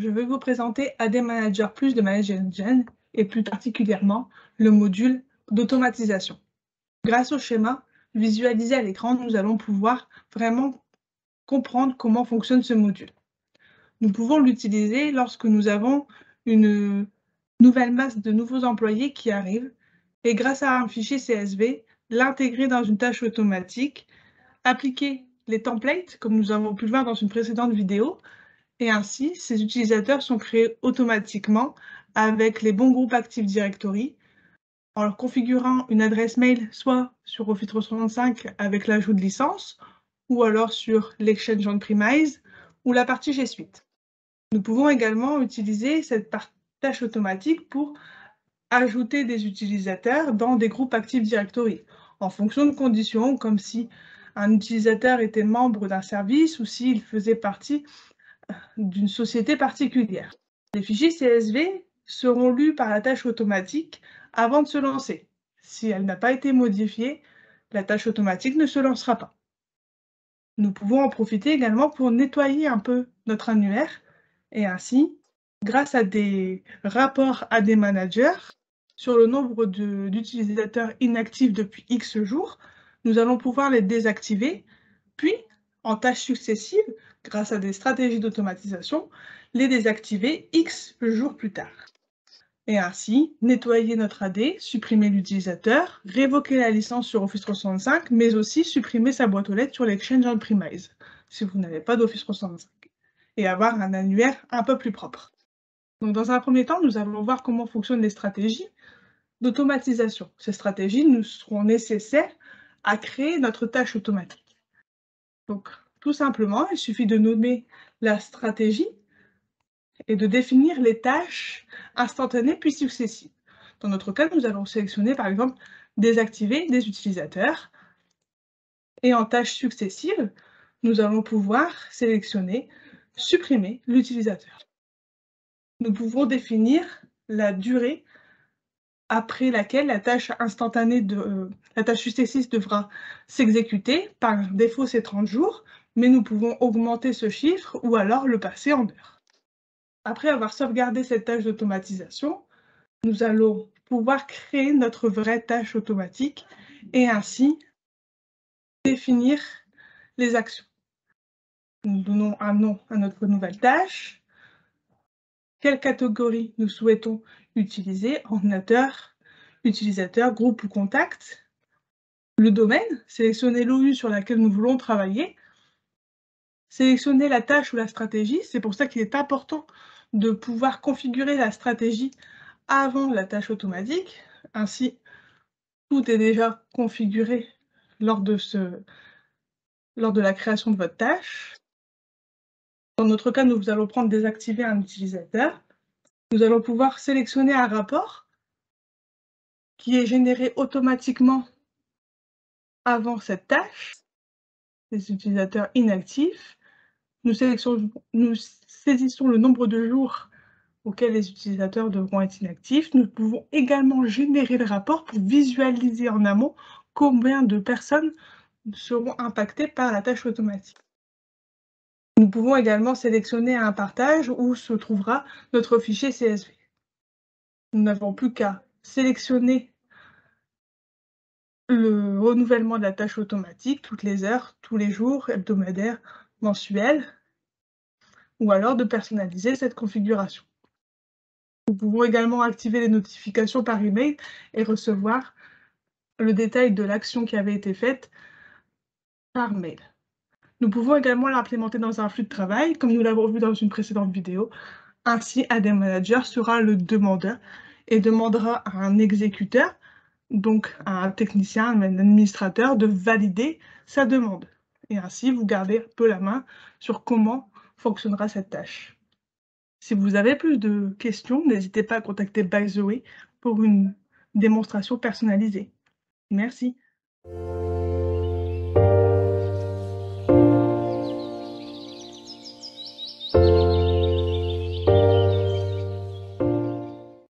je vais vous présenter AD Manager Plus de ManageEngine et plus particulièrement le module d'automatisation. Grâce au schéma visualisé à l'écran, nous allons pouvoir vraiment comprendre comment fonctionne ce module. Nous pouvons l'utiliser lorsque nous avons une nouvelle masse de nouveaux employés qui arrivent et grâce à un fichier CSV, l'intégrer dans une tâche automatique, appliquer les templates comme nous avons pu le voir dans une précédente vidéo. Et ainsi, ces utilisateurs sont créés automatiquement avec les bons groupes Active Directory en leur configurant une adresse mail soit sur Office 365 avec l'ajout de licence ou alors sur l'Exchange on-premise ou la partie G Suite. Nous pouvons également utiliser cette tâche automatique pour ajouter des utilisateurs dans des groupes Active Directory en fonction de conditions comme si un utilisateur était membre d'un service ou s'il faisait partie d'une société particulière. Les fichiers CSV seront lus par la tâche automatique avant de se lancer. Si elle n'a pas été modifiée, la tâche automatique ne se lancera pas. Nous pouvons en profiter également pour nettoyer un peu notre annuaire et ainsi, grâce à des rapports à des managers sur le nombre d'utilisateurs inactifs depuis X jours, nous allons pouvoir les désactiver, puis, en tâches successives, grâce à des stratégies d'automatisation, les désactiver X jours plus tard. Et ainsi, nettoyer notre AD, supprimer l'utilisateur, révoquer la licence sur Office 365, mais aussi supprimer sa boîte aux lettres sur l'Exchange on-premise, si vous n'avez pas d'Office 365, et avoir un annuaire un peu plus propre. Donc, dans un premier temps, nous allons voir comment fonctionnent les stratégies d'automatisation. Ces stratégies nous seront nécessaires à créer notre tâche automatique. Donc, tout simplement, il suffit de nommer la stratégie et de définir les tâches instantanées puis successives. Dans notre cas, nous allons sélectionner par exemple désactiver des utilisateurs et en tâches successives, nous allons pouvoir sélectionner supprimer l'utilisateur. Nous pouvons définir la durée après laquelle la tâche instantanée la tâche successive devra s'exécuter. Par défaut, c'est 30 jours, mais nous pouvons augmenter ce chiffre ou alors le passer en heures. Après avoir sauvegardé cette tâche d'automatisation, nous allons pouvoir créer notre vraie tâche automatique et ainsi définir les actions. Nous donnons un nom à notre nouvelle tâche, quelle catégorie nous souhaitons utiliser, ordinateur, utilisateur, groupe ou contact, le domaine, sélectionner l'OU sur laquelle nous voulons travailler, sélectionner la tâche ou la stratégie, c'est pour ça qu'il est important de pouvoir configurer la stratégie avant la tâche automatique. Ainsi, tout est déjà configuré lors de la création de votre tâche. Dans notre cas, nous allons prendre désactiver un utilisateur. Nous allons pouvoir sélectionner un rapport qui est généré automatiquement avant cette tâche, les utilisateurs inactifs. Nous saisissons le nombre de jours auxquels les utilisateurs devront être inactifs. Nous pouvons également générer le rapport pour visualiser en amont combien de personnes seront impactées par la tâche automatique. Nous pouvons également sélectionner un partage où se trouvera notre fichier CSV. Nous n'avons plus qu'à sélectionner le renouvellement de la tâche automatique toutes les heures, tous les jours, hebdomadaires, mensuels, ou alors de personnaliser cette configuration. Nous pouvons également activer les notifications par email et recevoir le détail de l'action qui avait été faite par mail. Nous pouvons également l'implémenter dans un flux de travail, comme nous l'avons vu dans une précédente vidéo. Ainsi, AD Manager sera le demandeur et demandera à un exécuteur, donc à un technicien, un administrateur, de valider sa demande. Et ainsi, vous gardez un peu la main sur comment fonctionnera cette tâche. Si vous avez plus de questions, n'hésitez pas à contacter By The Way pour une démonstration personnalisée. Merci.